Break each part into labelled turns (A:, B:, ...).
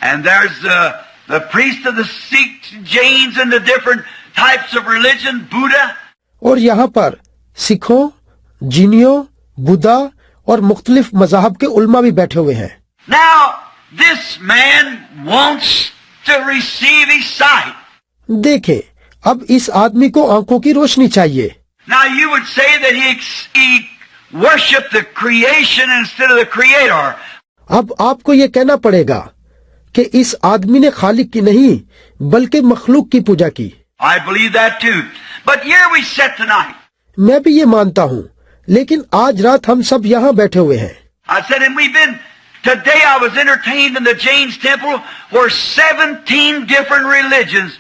A: And there's the priest of the Sikhs, Jains, and the different types of religion, Buddha.
B: और यहाँ पर सिखों, जीनियों, बुद्धा और मुख्तलिफ मज़हब के उल्मा भी बैठे हुए हैं।
A: Now, this man wants to receive his sight.
B: देखें, अब इस आदमी को आंखों की रोशनी चाहिए।
A: Now, you would say that he worshiped the creation instead of the creator.
B: अब आपको ये कहना पड़ेगा कि इस आदमी ने खालिक की नहीं बल्कि मखलूक की पूजा की।
A: I believe that too. But here we sit tonight.
B: मैं भी ये मानता हूँ, लेकिन आज रात हम सब यहाँ बैठे हुए हैं।
A: I said, and we've been, today I was entertained in the James Temple where 17 different religions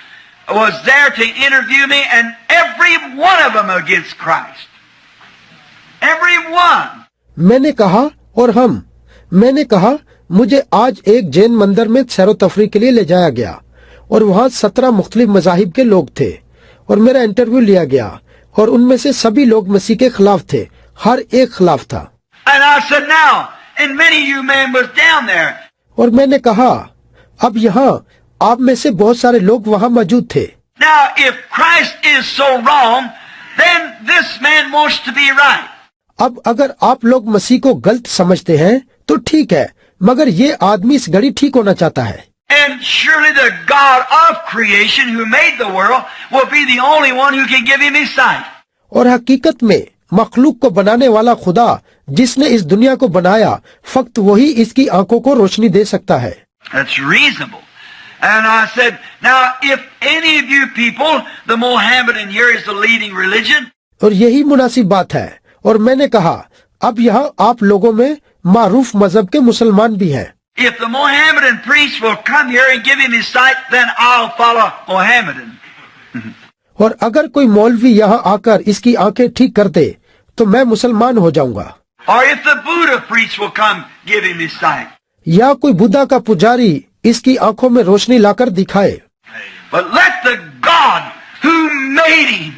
A: was there to interview me, and every one of them against Christ. Every one.
B: मैंने कहा मुझे आज एक जैन मंदिर में सैरो तफरी के लिए ले जाया गया और वहाँ 17 मुख्तलिफ मज़ाहिब के लोग थे और मेरा इंटरव्यू लिया गया और उनमें से सभी लोग मसीह के खिलाफ थे, हर एक खिलाफ था।
A: And I said, now, and many of you men was down there.
B: और मैंने कहा, अब यहाँ आप में से बहुत सारे लोग वहाँ मौजूद थे।
A: Now, if Christ is so wrong, then this man wants to be right.
B: अब अगर आप लोग मसीह को गलत समझते हैं तो ठीक है, मगर ये आदमी इस घड़ी ठीक होना चाहता है।
A: And surely the God of creation who made the world will be the only one who can give him his sight.
B: और हकीकत में मखलूक को बनाने वाला खुदा जिसने इस दुनिया को बनाया, फक्त वही इसकी आंखों को रोशनी दे सकता है।
A: That's reasonable. And I said, now if any of you people, the Mohammedan here is the leading religion.
B: और यही मुनासिब बात है। और मैंने कहा, अब यहाँ आप लोगों में मारूफ मजहब के मुसलमान भी हैं।
A: If the Mohammedan priest will come here and give him his sight, then I'll follow Mohammedan.
B: और अगर कोई मौलवी यहाँ आकर इसकी आंखें ठीक कर दे तो मैं मुसलमान हो जाऊंगा।
A: Or if the Buddha priest will come give him his sight.
B: या कोई बुद्धा का पुजारी इसकी आंखों में रोशनी लाकर दिखाए।
A: But let the God who made him.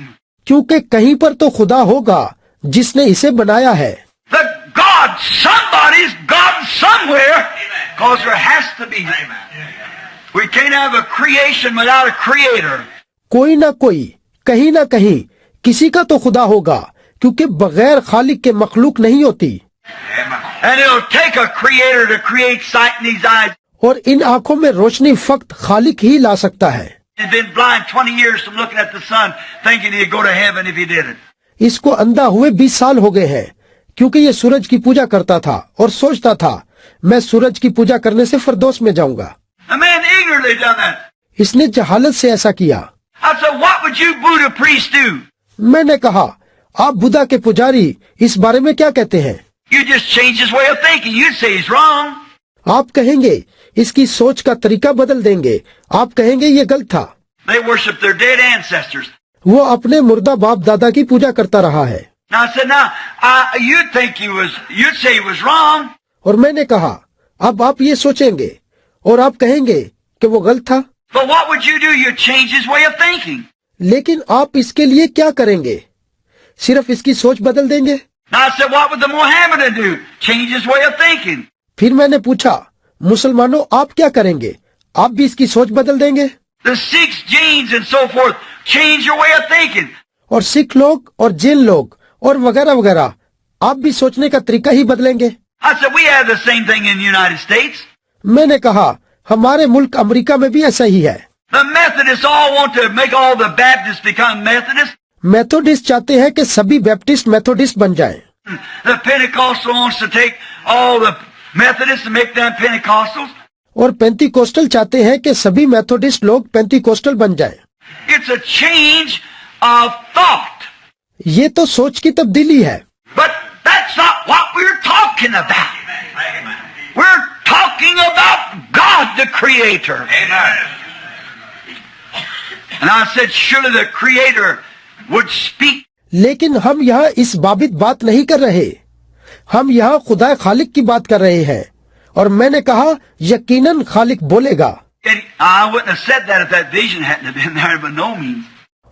B: क्योंकि कहीं पर तो खुदा होगा जिसने इसे बनाया है।
A: The God, somebody's God somewhere, because there has to be. We can't have a creation without a creator.
B: कोई ना कोई, कहीं ना कहीं किसी का तो खुदा होगा, क्योंकि बगैर खालिक के मखलूक नहीं होती।
A: And it'll take a creator to create sight in these eyes.
B: और इन आंखों में रोशनी फक्त खालिक ही ला सकता है।
A: He'd been blind 20 years from looking at the sun, thinking he'd go to heaven if he did it.
B: इसको अंधा हुए 20 साल हो गए हैं, क्योंकि ये सूरज की पूजा करता था और सोचता था मैं सूरज की पूजा करने से फिरदौस में जाऊंगा।
A: A man ignorantly done that.
B: इसने जहालत से ऐसा किया।
A: I said, what would you Buddha priests do?
B: मैंने कहा, आप बुद्धा के पुजारी इस बारे में क्या कहते हैं?
A: You just change his way of thinking. You'd say he's wrong.
B: आप कहेंगे इसकी सोच का तरीका बदल देंगे, आप कहेंगे ये गलत था।
A: They worship their dead ancestors.
B: वो अपने मुर्दा बाप दादा की पूजा करता रहा है।
A: Now I said, you'd say he was wrong.
B: और मैंने कहा, अब आप ये सोचेंगे और आप कहेंगे कि वो गलत था।
A: But what would you do? You'd change his way of thinking.
B: लेकिन आप इसके लिए क्या करेंगे? सिर्फ इसकी सोच बदल देंगे।
A: Now I said, what would the Mohammedan do? Change his way of thinking.
B: फिर मैंने पूछा, मुसलमानों आप क्या करेंगे? आप भी इसकी सोच बदल देंगे?
A: The Sikhs, Jains, and so forth change your way of thinking.
B: और सिख लोग और जैन लोग और वगैरह वगैरह, आप भी सोचने का तरीका ही बदलेंगे।
A: I said, we have the same thing in the United States.
B: मैंने कहा, हमारे मुल्क अमेरिका में भी ऐसा ही है।
A: The Methodists all want to make all the Baptists become Methodists.
B: Methodist चाहते हैं कि सभी बैप्टिस्ट मेथोडिस्ट बन जाएं।
A: The Pentecostal wants to take all the Methodists and make them Pentecostals.
B: और पेंतीकोस्टल चाहते हैं कि सभी मेथोडिस्ट लोग पेंतीकोस्टल बन जाएं।
A: It's a change of thought.
B: ये तो सोच की तब्दीली है।
A: But that's not what we're talking about. We're talking about God, the Creator. And I said, surely the Creator would speak.
B: लेकिन हम यहाँ इस बाबित बात नहीं कर रहे, हम यहाँ खुदा खालिक की बात कर रहे हैं। और मैंने कहा, यकीनन खालिक बोलेगा।
A: I wouldn't have said that if that vision hadn't been there, by no means.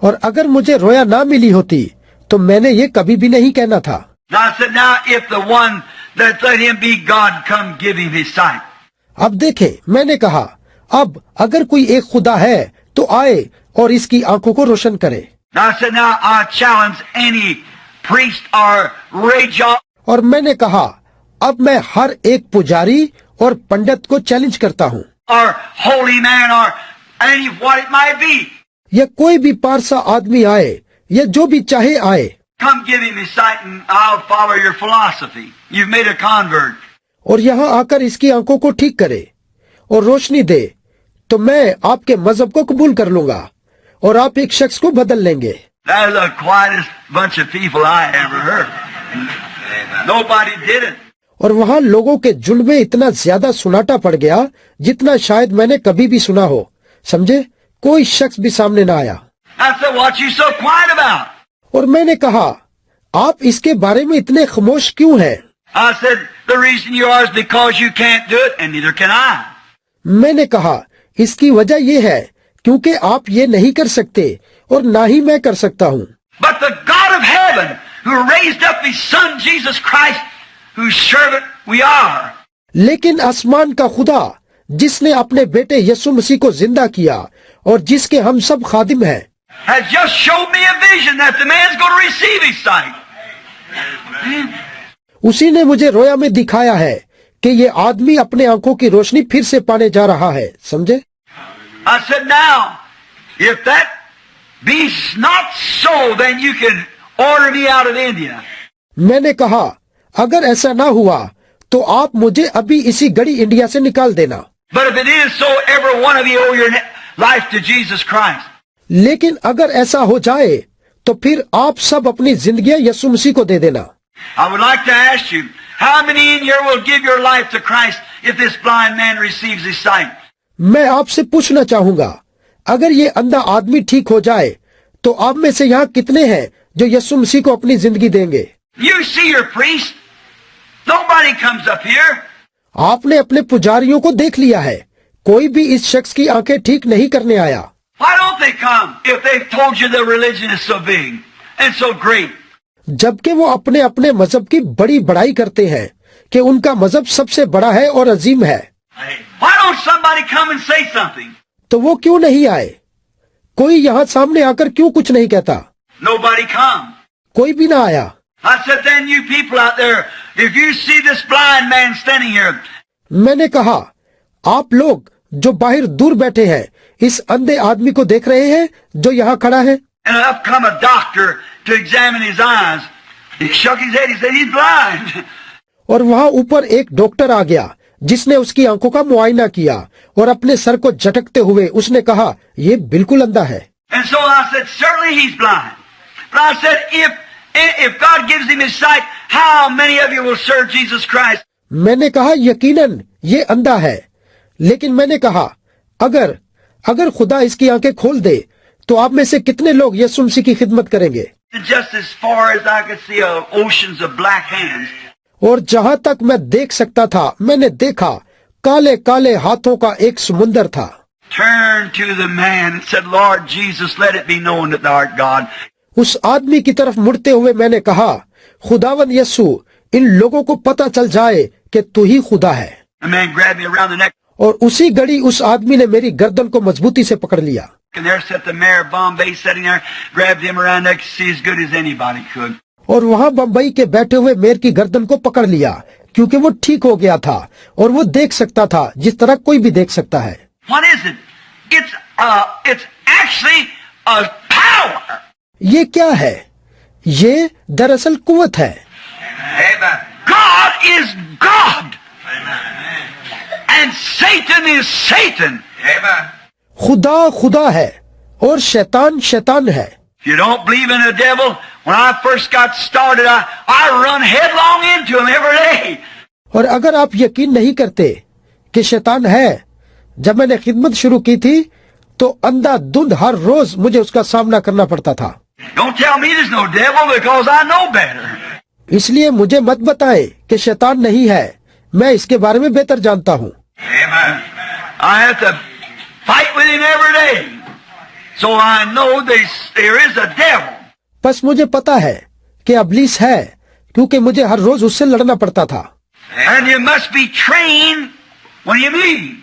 B: और अगर मुझे रोया ना मिली होती तो मैंने ये कभी भी नहीं कहना था।
A: Now I said, now if the one that let him be God come give him his sight.
B: अब देखें, मैंने कहा, अब अगर कोई एक खुदा है तो आए और इसकी आंखों को रोशन करे।
A: Now I said, now I challenge any priest or rage
B: और मैंने कहा, अब मैं हर एक पुजारी और पंडित को चैलेंज करता हूँ,
A: or holy man or any what it might be.
B: या कोई भी पारसा आदमी आए या जो भी चाहे आए,
A: Come give him his sight and I'll follow your philosophy. You've made a convert.
B: और यहाँ आकर इसकी आंखों को ठीक करे और रोशनी दे, तो मैं आपके मजहब को कबूल कर लूंगा और आप एक शख्स को बदल लेंगे।
A: That is the quietest bunch of people I ever heard. Nobody did it.
B: और वहाँ लोगों के झुंड में इतना ज्यादा सुनाटा पड़ गया जितना शायद मैंने कभी भी सुना हो। समझे, कोई शख्स भी सामने ना आया।
A: I said, what you so quiet about?
B: और मैंने कहा, आप इसके बारे में इतने खामोश क्यों हैं?
A: I said, the reason you are is because you can't do it and neither can I.
B: मैंने कहा, इसकी वजह यह है क्योंकि आप ये नहीं कर सकते और ना ही मैं कर सकता हूँ।
A: But the God of heaven who raised up his son Jesus Christ, whose servant we are.
B: लेकिन आसमान का खुदा जिसने अपने बेटे यीशु मसीह को जिंदा किया और जिसके हम सब खादिम हैं,
A: has just showed me a vision that the man's going to receive his sight.
B: उसी ने मुझे रोया में दिखाया है कि ये आदमी अपने आंखों की रोशनी फिर से पाने जा रहा है। समझे?
A: I said, now, if that be not so, then you can order me out of India.
B: मैंने कहा, अगर ऐसा ना हुआ तो आप मुझे अभी इसी घड़ी इंडिया से निकाल देना।
A: But if it is so, every one of you owe your life to Jesus Christ.
B: लेकिन अगर ऐसा हो जाए तो फिर आप सब अपनी जिंदगियां यीशु मसीह को दे देना।
A: I would like to ask you, how many in here will give your life to Christ if this blind man receives his sight?
B: मैं आपसे पूछना चाहूंगा, अगर ये अंधा आदमी ठीक हो जाए तो आप में से यहाँ कितने हैं जो यीशु मसीह को अपनी जिंदगी देंगे?
A: You see your priest. Nobody comes up here.
B: आपने अपने पुजारियों को देख लिया है, कोई भी इस शख्स की आंखें ठीक नहीं करने आया।
A: Why don't they come if they've told you the religion is so big and so great?
B: जबकि वो अपने अपने मजहब की बड़ी बड़ाई करते हैं कि उनका मजहब सबसे बड़ा है और अजीम है।
A: Why don't somebody come and say something?
B: तो वो क्यों नहीं आए? कोई यहाँ सामने आकर क्यों कुछ नहीं कहता?
A: Nobody come.
B: कोई भी ना आया।
A: I said, then you people out there, if you see this blind man standing here,
B: मैंने कहा, आप लोग जो बाहर दूर बैठे हैं इस अंधे आदमी को देख रहे हैं जो यहाँ खड़ा है।
A: and up come a doctor to examine his eyes. He shook his head. He said, he's blind.
B: और वहाँ ऊपर एक डॉक्टर आ गया जिसने उसकी आंखों का मुआयना किया और अपने सर को झटकते हुए उसने कहा, ये बिल्कुल अंधा है।
A: And so I said, certainly he's blind. But I said, if God gives him his sight, how many of you will serve Jesus Christ?
B: मैंने कहा, यकीनन ये अंधा है, लेकिन मैंने कहा, अगर खुदा इसकी आंखें खोल दे तो आप में से कितने लोग यीशु मसीह की खिदमत करेंगे?
A: Just as far as I could see, oceans of black hands.
B: और जहाँ तक मैं देख सकता था मैंने देखा काले काले हाथों का एक समुंदर था।
A: Turned to the man and said, Lord Jesus, let it be known that thou art God.
B: उस आदमी की तरफ मुड़ते हुए मैंने कहा, खुदावंद यीशु, इन लोगों को पता चल जाए कि तू ही खुदा है।
A: The man grabbed me around the neck.
B: और उसी घड़ी उस आदमी ने मेरी गर्दन को मजबूती से पकड़ लिया।
A: And there sat the mayor of Bombay sitting there, grabbed him around the neck, see as good as anybody could.
B: और वहाँ बम्बई के बैठे हुए मेयर की गर्दन को पकड़ लिया क्योंकि वो ठीक हो गया था और वो देख सकता था जिस तरह कोई भी देख सकता है।
A: What is it? It's actually a power.
B: ये क्या है? ये दरअसल कुव्वत है।
A: Amen. God is God. And Satan is Satan. Amen.
B: खुदा खुदा है और शैतान शैतान है।
A: If you don't believe in the devil, when I first got started, I run headlong into him every day.
B: और अगर आप यकीन नहीं करते कि शैतान है, जब मैंने खिदमत शुरू की थी तो अंधाधुंध हर रोज मुझे उसका सामना करना पड़ता था।
A: Don't tell me there's no devil because I know better.
B: इसलिए मुझे मत बताएं कि शैतान नहीं है, मैं इसके बारे में बेहतर जानता हूँ।
A: Amen. I have to fight with him every day. So I know there is a devil.
B: बस मुझे पता है कि अबलीस है क्योंकि मुझे हर रोज उससे लड़ना पड़ता था।
A: And you must be trained when you believe.